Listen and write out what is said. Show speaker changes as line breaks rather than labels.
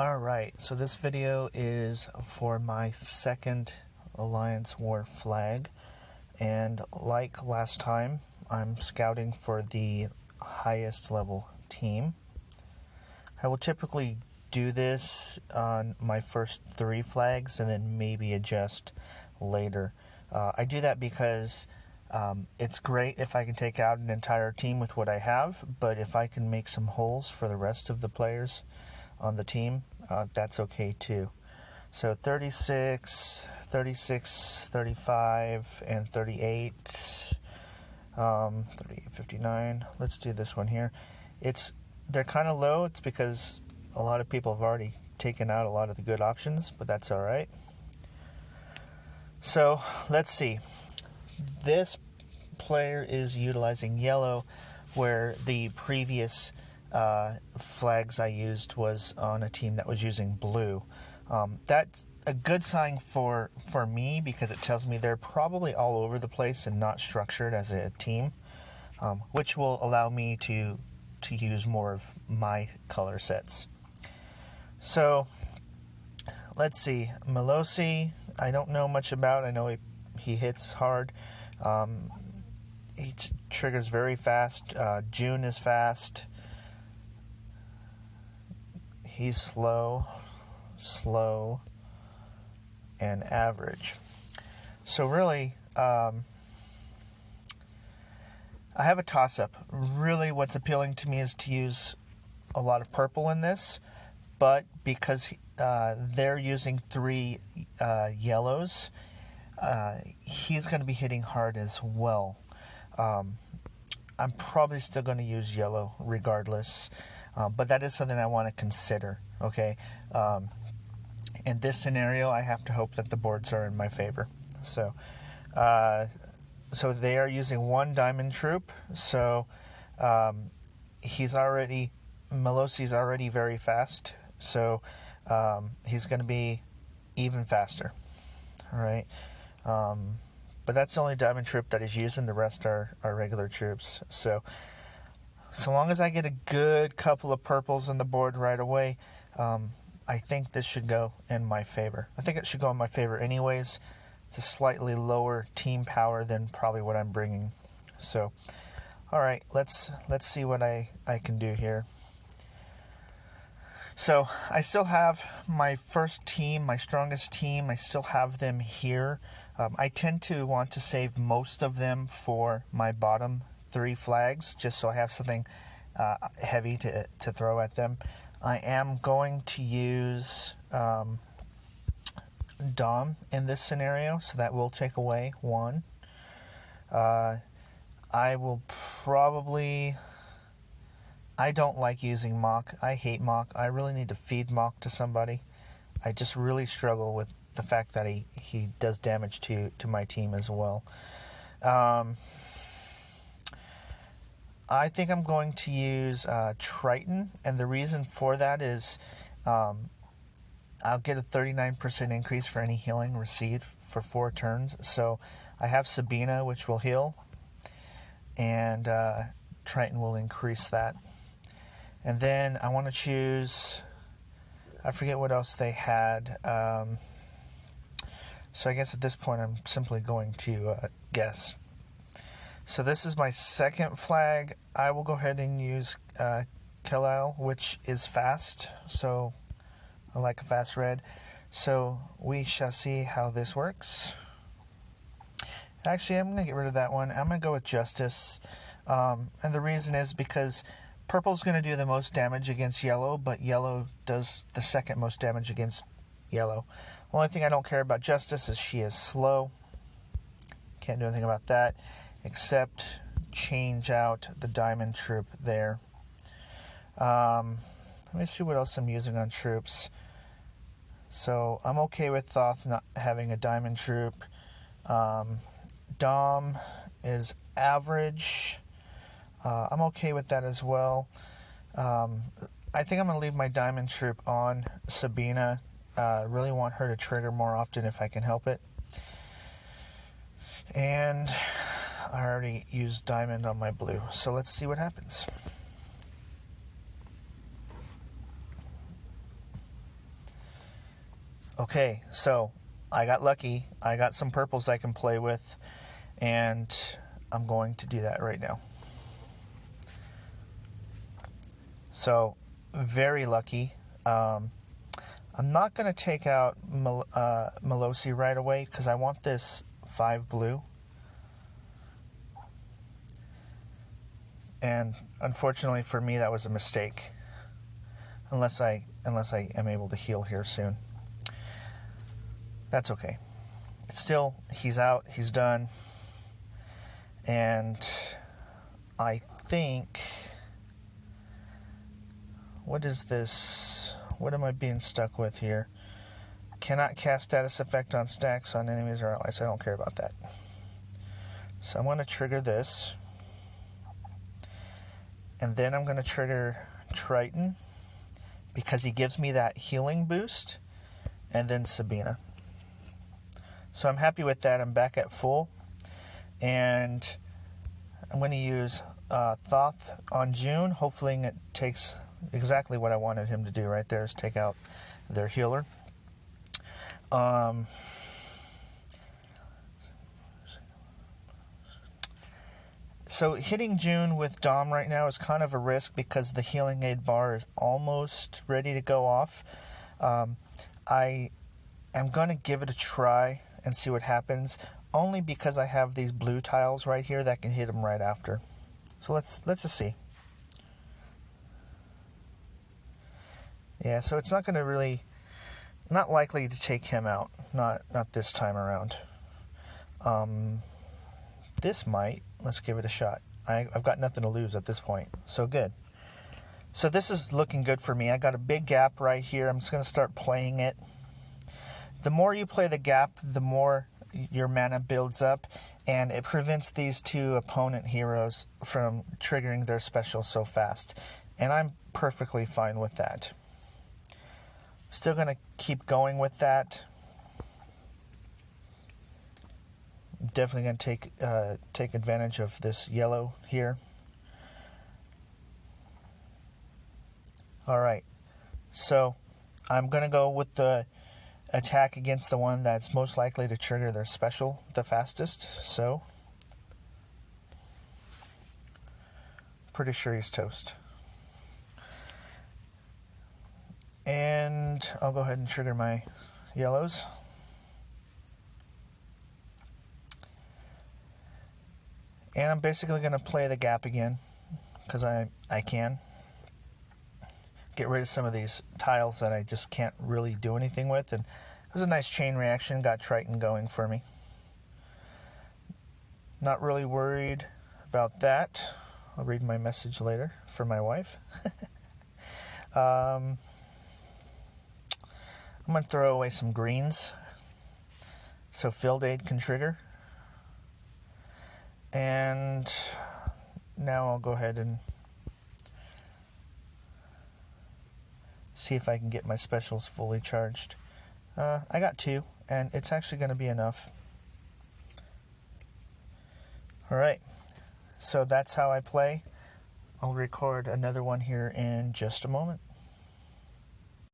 Alright, so this video is for my second Alliance War flag, and like last time, I'm scouting for the highest level team. I will typically do this on my first 3 flags and then maybe adjust later. I do that because it's great if I can take out an entire team with what I have, but if I can make some holes for the rest of the players on the team, that's okay too. So 36, 36, 35, and 38, 38, 59. Let's do this one here. They're kind of low. It's because a lot of people have already taken out a lot of the good options, but that's all right. So let's see. This player is utilizing yellow, where the previous flags I used was on a team that was using blue. That's a good sign for me because it tells me they're probably all over the place and not structured as a team, which will allow me to use more of my color sets. So let's see. Melosi, I don't know much about. I know he hits hard. He triggers very fast. June is fast. He's slow, and average. So really, I have a toss-up. Really, what's appealing to me is to use a lot of purple in this, but because they're using 3 yellows, he's going to be hitting hard as well. I'm probably still going to use yellow regardless. But that is something I want to consider, okay? In this scenario, I have to hope that the boards are in my favor. So they are using 1 diamond troop. So Melosi's already very fast. So he's going to be even faster, all right? But that's the only diamond troop that is using. The rest are regular troops. So long as I get a good couple of purples on the board right away, I think this should go in my favor. I think it should go in my favor anyways. It's a slightly lower team power than probably what I'm bringing. So, all right, let's see what I can do here. So I still have my first team, my strongest team. I still have them here. I tend to want to save most of them for my bottom 3 flags, just so I have something heavy to throw at them. I am going to use Dom in this scenario, so that will take away 1. I will probably... I don't like using Mach. I hate Mach. I really need to feed Mach to somebody. I just really struggle with the fact that he does damage to my team as well. I think I'm going to use Triton, and the reason for that is I'll get a 39% increase for any healing received for 4 turns. So I have Sabina, which will heal, and Triton will increase that. And then I want to choose, I forget what else they had. So I guess at this point I'm simply going to guess. So this is my second flag. I will go ahead and use Kelal, which is fast. So I like a fast red. So we shall see how this works. Actually, I'm going to get rid of that one. I'm going to go with Justice. And the reason is because purple's going to do the most damage against yellow, but yellow does the second most damage against yellow. The only thing I don't care about Justice is she is slow. Can't do anything about that except change out the diamond troop there. Let me see what else I'm using on troops. So I'm okay with Thoth not having a diamond troop. Dom is average. I'm okay with that as well. I think I'm going to leave my diamond troop on Sabina. Really want her to trigger more often if I can help it. And I already used diamond on my blue, so let's see what happens. Okay, so I got lucky. I got some purples I can play with, and I'm going to do that right now. So, very lucky. I'm not going to take out Melosi right away because I want this 5 blue. And unfortunately for me, that was a mistake. Unless I am able to heal here soon. That's okay. Still, he's out. He's done. And I think... What is this? What am I being stuck with here? Cannot cast status effect on stacks on enemies or allies. I don't care about that. So I'm going to trigger this. And then I'm going to trigger Triton, because he gives me that healing boost, and then Sabina. So I'm happy with that. I'm back at full. And I'm going to use Thoth on June. Hopefully it takes exactly what I wanted him to do right there, is take out their healer. So hitting June with Dom right now is kind of a risk because the healing aid bar is almost ready to go off. I am going to give it a try and see what happens, only because I have these blue tiles right here that can hit him right after. So let's just see. Yeah, so it's not going to really, not likely to take him out, not this time around. This might. Let's give it a shot. I've got nothing to lose at this point. So good. So this is looking good for me. I got a big gap right here. I'm just going to start playing it. The more you play the gap, the more your mana builds up, and it prevents these two opponent heroes from triggering their special so fast. And I'm perfectly fine with that. Still going to keep going with that. Definitely going to take advantage of this yellow here. Alright, so I'm going to go with the attack against the one that's most likely to trigger their special the fastest. So, pretty sure he's toast. And I'll go ahead and trigger my yellows. And I'm basically going to play the gap again, because I can. Get rid of some of these tiles that I just can't really do anything with. And it was a nice chain reaction, got Triton going for me. Not really worried about that. I'll read my message later for my wife. I'm going to throw away some greens so Field Aid can trigger. And now I'll go ahead and see if I can get my specials fully charged. I got 2, and it's actually going to be enough. Alright, so that's how I play. I'll record another one here in just a moment.